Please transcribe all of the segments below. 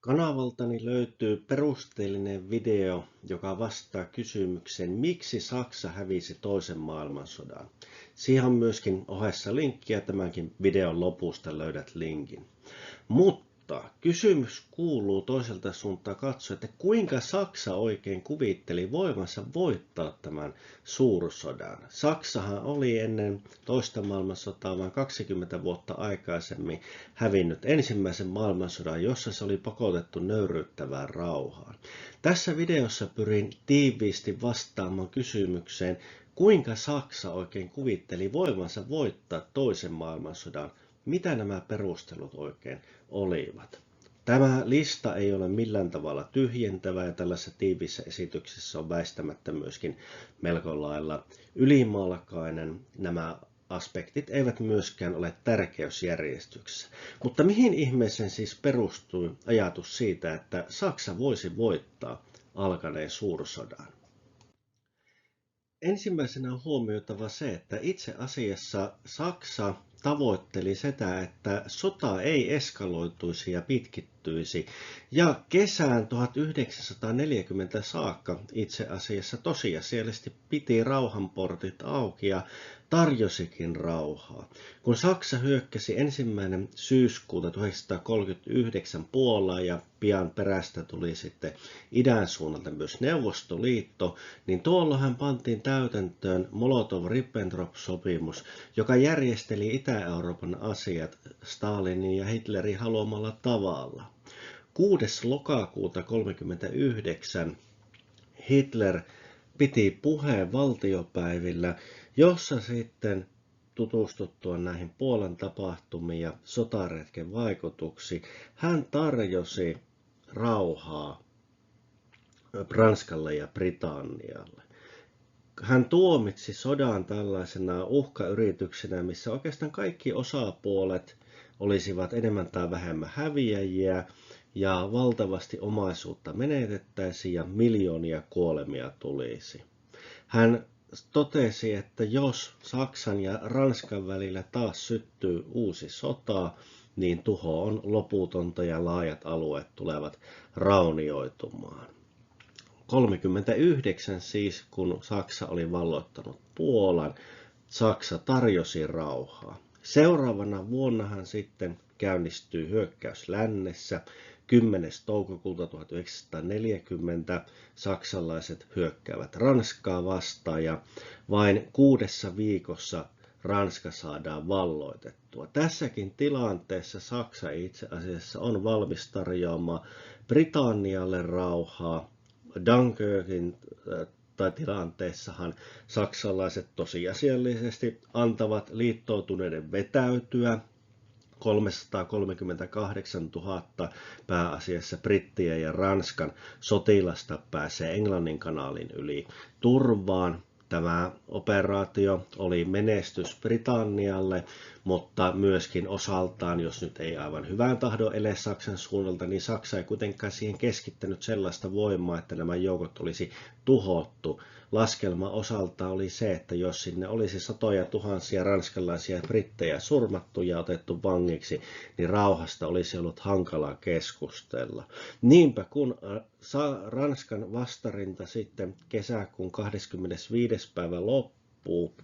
Kanavaltani löytyy perusteellinen video, joka vastaa kysymykseen, miksi Saksa hävisi toisen maailmansodan. Siihen on myöskin ohessa linkki ja tämänkin videon lopusta löydät linkin. Mutta kysymys kuuluu toiselta suuntaan katsoa, että kuinka Saksa oikein kuvitteli voimansa voittaa tämän suursodan. Saksahan oli ennen toista maailmansotaa vain 20 vuotta aikaisemmin hävinnyt ensimmäisen maailmansodan, jossa se oli pakotettu nöyryyttävään rauhaan. Tässä videossa pyrin tiiviisti vastaamaan kysymykseen, kuinka Saksa oikein kuvitteli voimansa voittaa toisen maailmansodan. Mitä nämä perustelut oikein olivat? Tämä lista ei ole millään tavalla tyhjentävä ja tällaisessa tiiviissä esityksessä on väistämättä myöskin melko lailla ylimalkainen. Nämä aspektit eivät myöskään ole tärkeysjärjestyksessä. Mutta mihin ihmeeseen siis perustui ajatus siitä, että Saksa voisi voittaa alkaneen suursodan? Ensimmäisenä on huomioitava se, että itse asiassa Saksa tavoitteli sitä, että sota ei eskaloituisi ja pitkittyisi, ja kesään 1940 saakka itse asiassa tosiasiallisesti piti rauhanportit auki ja tarjosikin rauhaa. Kun Saksa hyökkäsi 1. syyskuuta 1939 Puolaan ja pian perästä tuli sitten idän suunnalta myös Neuvostoliitto, niin tuolloin pantiin täytäntöön Molotov-Ribbentrop-sopimus, joka järjesteli Itä-Euroopan asiat Stalinin ja Hitlerin haluamalla tavalla. 6. lokakuuta 1939 Hitler piti puheen valtiopäivillä, jossa sitten tutustuttua näihin Puolan tapahtumiin ja sotaretken vaikutuksiin, hän tarjosi rauhaa Ranskalle ja Britannialle. Hän tuomitsi sodan tällaisena uhkayrityksenä, missä oikeastaan kaikki osapuolet olisivat enemmän tai vähemmän häviäjiä ja valtavasti omaisuutta menetettäisiin ja miljoonia kuolemia tulisi. Hän totesi, että jos Saksan ja Ranskan välillä taas syttyy uusi sota, niin tuho on loputonta ja laajat alueet tulevat raunioitumaan. 1939 siis, kun Saksa oli valloittanut Puolan, Saksa tarjosi rauhaa. Seuraavana vuonnahan sitten käynnistyy hyökkäys lännessä. 10. toukokuuta 1940 saksalaiset hyökkäävät Ranskaa vastaan ja vain 6 viikossa Ranska saadaan valloitettua. Tässäkin tilanteessa Saksa itse asiassa on valmis tarjoamaan Britannialle rauhaa. Dunkirkin tilanteessahan saksalaiset tosiasiallisesti antavat liittoutuneiden vetäytyä. 338 000 pääasiassa brittien ja Ranskan sotilasta pääsee Englannin kanaalin yli turvaan. Tämä operaatio oli menestys Britannialle, mutta myöskin osaltaan, jos nyt ei aivan hyvän tahdon ele Saksan suunnalta, niin Saksa ei kuitenkaan siihen keskittänyt sellaista voimaa, että nämä joukot olisi tuhottu. Laskelma osalta oli se, että jos sinne olisi satoja tuhansia ranskalaisia ja brittejä surmattu ja otettu vangiksi, niin rauhasta olisi ollut hankalaa keskustella. Niinpä kun Ranskan vastarinta sitten kesäkuun 25. päivä loppuu,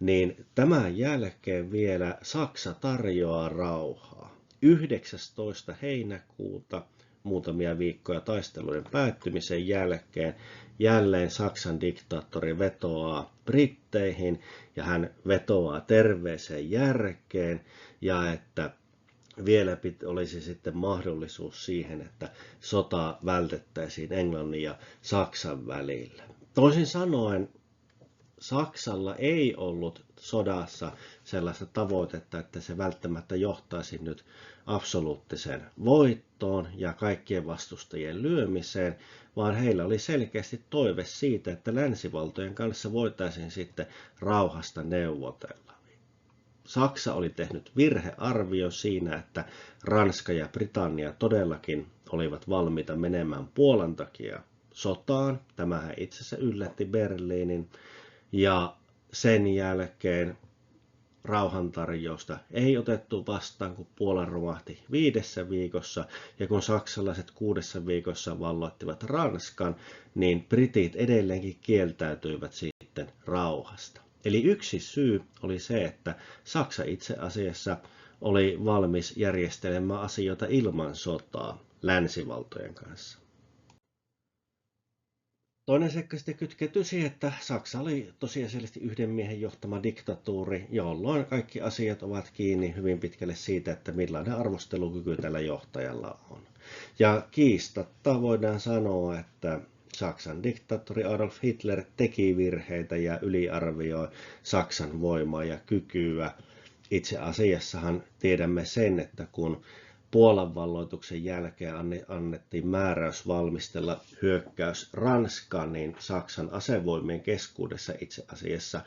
niin tämän jälkeen vielä Saksa tarjoaa rauhaa. 19. heinäkuuta muutamia viikkoja taistelujen päättymisen jälkeen jälleen Saksan diktaattori vetoaa britteihin ja hän vetoaa terveeseen järkeen ja että vielä olisi sitten mahdollisuus siihen, että sota vältettäisiin Englannin ja Saksan välillä. Toisin sanoen Saksalla ei ollut sodassa sellaista tavoitetta, että se välttämättä johtaisi nyt absoluuttiseen voittoon ja kaikkien vastustajien lyömiseen, vaan heillä oli selkeästi toive siitä, että länsivaltojen kanssa voitaisiin sitten rauhasta neuvotella. Saksa oli tehnyt virhearvio siinä, että Ranska ja Britannia todellakin olivat valmiita menemään Puolan takia sotaan. Tämähän itse asiassa yllätti Berliinin. Ja sen jälkeen rauhantarjousta ei otettu vastaan, kun Puola romahti 5 viikossa, ja kun saksalaiset 6 viikossa valloittivat Ranskan, niin britit edelleenkin kieltäytyivät sitten rauhasta. Eli yksi syy oli se, että Saksa itse asiassa oli valmis järjestelemään asioita ilman sotaa länsivaltojen kanssa. Toinen seikka sitten kytkeytyi siihen, että Saksa oli tosiasiallisesti yhden miehen johtama diktatuuri, jolloin kaikki asiat ovat kiinni hyvin pitkälle siitä, että millainen arvostelukyky tällä johtajalla on. Ja kiistatta voidaan sanoa, että Saksan diktaattori Adolf Hitler teki virheitä ja yliarvioi Saksan voimaa ja kykyä. Itse asiassahan tiedämme sen, että kun Puolan valloituksen jälkeen annettiin määräys valmistella hyökkäys Ranskaan, niin Saksan asevoimien keskuudessa itse asiassa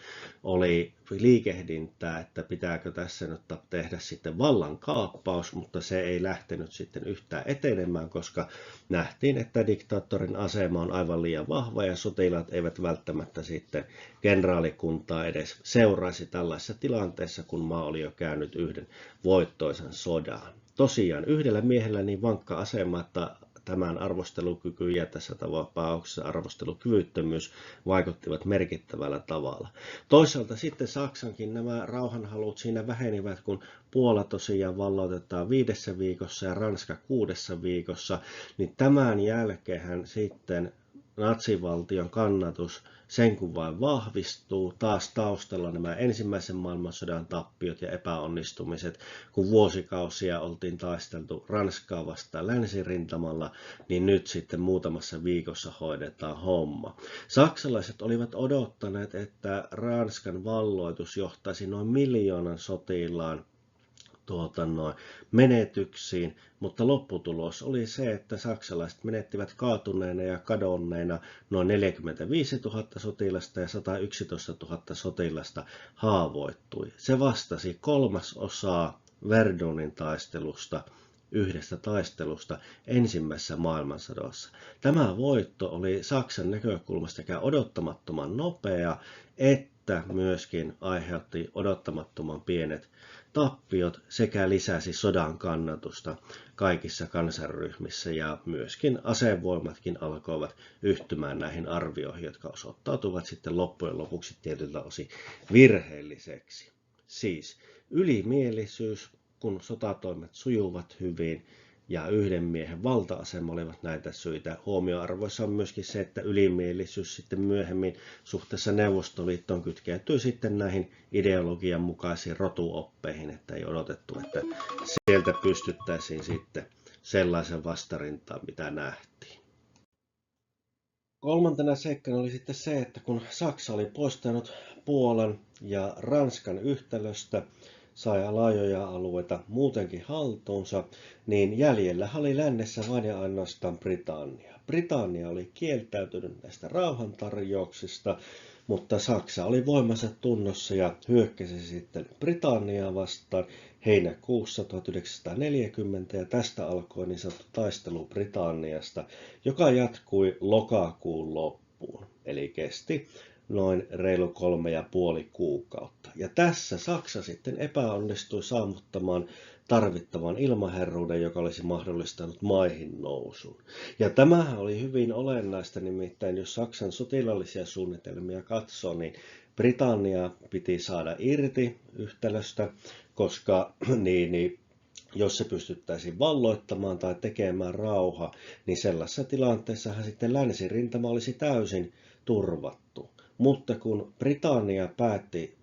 oli liikehdintää, että pitääkö tässä nyt tehdä sitten vallankaappaus, mutta se ei lähtenyt sitten yhtään etenemään, koska nähtiin, että diktaattorin asema on aivan liian vahva ja sotilaat eivät välttämättä sitten kenraalikuntaa edes seuraisi tällaisessa tilanteessa, kun maa oli jo käynyt yhden voittoisan sodan. Tosiaan yhdellä miehellä niin vankka asema, että tämän arvostelukyky ja tässä tapauksessa arvostelukyvyttömyys vaikuttivat merkittävällä tavalla. Toisaalta sitten Saksankin nämä rauhanhalut siinä vähenivät, kun Puola tosiaan valloitetaan 5 viikossa ja Ranska 6 viikossa, niin tämän jälkeen sitten natsivaltion kannatus sen kun vain vahvistuu, taas taustalla nämä ensimmäisen maailmansodan tappiot ja epäonnistumiset, kun vuosikausia oltiin taisteltu Ranskaa vastaan länsirintamalla, niin nyt sitten muutamassa viikossa hoidetaan homma. Saksalaiset olivat odottaneet, että Ranskan valloitus johtaisi noin 1 miljoonan sotilaan menetyksiin, mutta lopputulos oli se, että saksalaiset menettivät kaatuneina ja kadonneina noin 45 000 sotilasta ja 111 000 sotilasta haavoittui. Se vastasi 1/3 Verdunin taistelusta, yhdestä taistelusta ensimmäisessä maailmansodassa. Tämä voitto oli Saksan näkökulmasta sekä odottamattoman nopea, että myöskin aiheutti odottamattoman pienet tappiot sekä lisäsi sodan kannatusta kaikissa kansanryhmissä ja myöskin asevoimatkin alkoivat yhtymään näihin arvioihin, jotka osoittautuvat sitten loppujen lopuksi tietyltä osin virheelliseksi. Siis ylimielisyys, kun sotatoimet sujuvat hyvin, ja yhden miehen valta-asema olivat näitä syitä. Huomioarvoissa on myöskin se, että ylimielisyys sitten myöhemmin suhteessa Neuvostoliittoon kytkeytyy sitten näihin ideologian mukaisiin rotuoppeihin, että ei odotettu, että sieltä pystyttäisiin sitten sellaisen vastarintaan, mitä nähtiin. Kolmantena seikkana oli sitten se, että kun Saksa oli poistanut Puolan ja Ranskan yhtälöstä, sai laajoja alueita muutenkin haltuunsa, niin jäljellä oli lännessä vain ja ainoastaan Britannia. Britannia oli kieltäytynyt näistä rauhantarjouksista, mutta Saksa oli voimansa tunnossa ja hyökkäsi sitten Britanniaa vastaan heinäkuussa 1940 ja tästä alkoi niin sanottu taistelu Britanniasta, joka jatkui lokakuun loppuun, eli kesti noin reilu 3,5 kuukautta. Ja tässä Saksa sitten epäonnistui saavuttamaan tarvittavan ilmaherruuden, joka olisi mahdollistanut maihin nousun. Ja tämähän oli hyvin olennaista, nimittäin jos Saksan sotilaallisia suunnitelmia katsoo, niin Britannia piti saada irti yhtälöstä, koska jos se pystyttäisiin valloittamaan tai tekemään rauha, niin sellaisessa tilanteessahan sitten länsirintama olisi täysin turvattu. Mutta kun Britannia päätti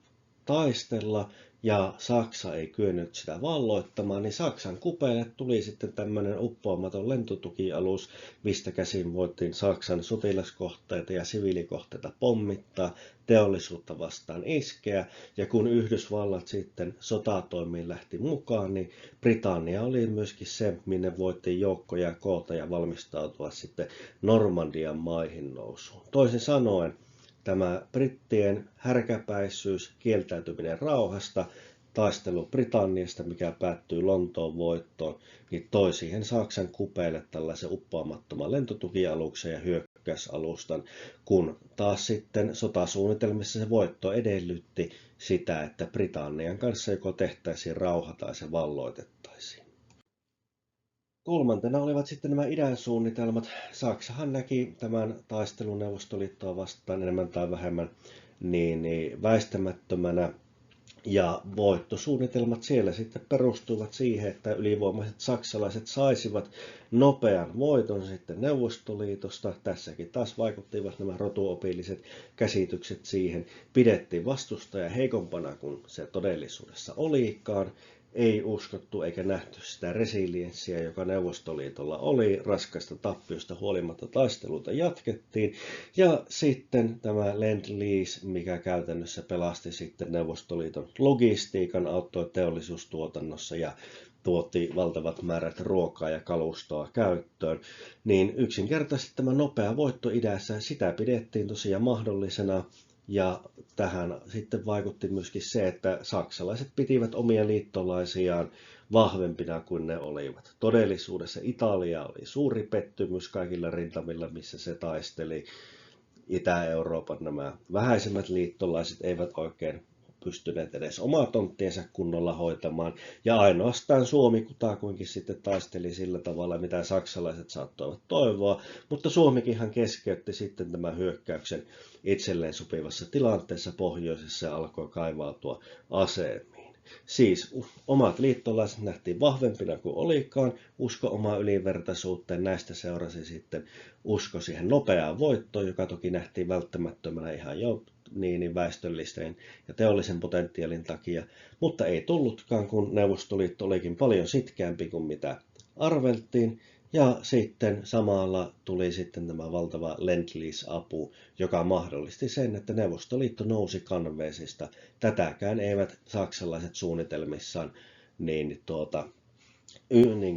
taistella ja Saksa ei kyennyt sitä valloittamaan, niin Saksan kupeille tuli sitten tämmöinen uppoamaton lentotukialus, mistä käsin voitiin Saksan sotilaskohteita ja siviilikohteita pommittaa, teollisuutta vastaan iskeä, ja kun Yhdysvallat sitten sotatoimiin lähti mukaan, niin Britannia oli myöskin se, minne voitiin joukkoja koota ja valmistautua sitten Normandian maihin nousuun. Toisin sanoen, tämä brittien härkäpäisyys, kieltäytyminen rauhasta taistelu Britanniasta, mikä päättyi Lontoon voittoon, niin toi siihen Saksan kupeille tällaisen uppaamattoman lentotukialuksen ja hyökkäysalustan, kun taas sitten sotasuunnitelmissa se voitto edellytti sitä, että Britannian kanssa joko tehtäisiin rauha tai se valloitettaisiin. Kolmantena olivat sitten nämä idän suunnitelmat. Saksahan näki tämän taistelun Neuvostoliittoa vastaan enemmän tai vähemmän niin väistämättömänä. Ja voittosuunnitelmat siellä sitten perustuivat siihen, että ylivoimaiset saksalaiset saisivat nopean voiton sitten Neuvostoliitosta. Tässäkin taas vaikuttivat nämä rotuopilliset käsitykset siihen. Pidettiin vastustaja heikompana kuin se todellisuudessa olikaan. Ei uskottu eikä nähty sitä resilienssiä, joka Neuvostoliitolla oli. Raskaista tappiosta huolimatta taisteluita jatkettiin. Ja sitten tämä Lend-Lease, mikä käytännössä pelasti sitten Neuvostoliiton logistiikan, auttoi teollisuustuotannossa ja tuotti valtavat määrät ruokaa ja kalustoa käyttöön, niin yksinkertaisesti tämä nopea voitto idässä, sitä pidettiin tosiaan mahdollisena. Ja tähän sitten vaikutti myöskin se, että saksalaiset pitivät omia liittolaisiaan vahvempina kuin ne olivat. Todellisuudessa Italia oli suuri pettymys kaikilla rintamilla, missä se taisteli. Itä-Euroopan nämä vähäisemmät liittolaiset eivät oikein pystyneet edes omaa tonttiensa kunnolla hoitamaan. Ja ainoastaan Suomi kutakuinkin sitten taisteli sillä tavalla, mitä saksalaiset saattoivat toivoa. Mutta Suomikinhan keskeytti sitten tämän hyökkäyksen itselleen sopivassa tilanteessa pohjoisessa ja alkoi kaivautua aseemiin. Siis omat liittolaiset nähtiin vahvempina kuin olikaan, usko omaa ylivertaisuuteen, näistä seurasi sitten usko siihen nopeaan voittoon, joka toki nähtiin välttämättömänä ihan jo niin väestöllisten ja teollisen potentiaalin takia, mutta ei tullutkaan, kun Neuvostoliitto olikin paljon sitkeämpi kuin mitä arveltiin, ja sitten samalla tuli sitten tämä valtava Lend-Lease-apu, joka mahdollisti sen, että Neuvostoliitto nousi kanveesista. Tätäkään eivät saksalaiset suunnitelmissaan niin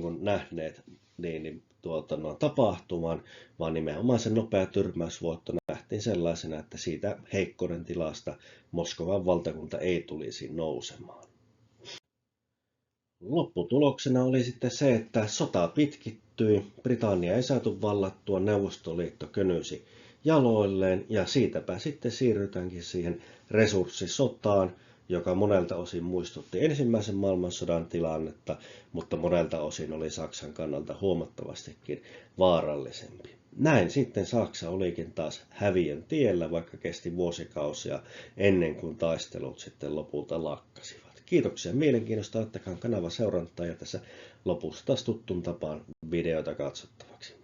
kuin nähneet tapahtuman, vaan nimenomaan se nopea tyrmäysvoitto nähtiin sellaisena, että siitä heikkouden tilasta Moskovan valtakunta ei tulisi nousemaan. Lopputuloksena oli sitten se, että sota pitkittyi, Britannia ei saatu vallattua, Neuvostoliitto könyysi jaloilleen ja siitäpä sitten siirrytäänkin siihen resurssisotaan, joka monelta osin muistutti ensimmäisen maailmansodan tilannetta, mutta monelta osin oli Saksan kannalta huomattavastikin vaarallisempi. Näin sitten Saksa olikin taas häviön tiellä, vaikka kesti vuosikausia ennen kuin taistelut sitten lopulta lakkasivat. Kiitoksia mielenkiinnosta, ottakaa kanava seurantaa ja tässä lopussa taas tuttuun tapaan videoita katsottavaksi.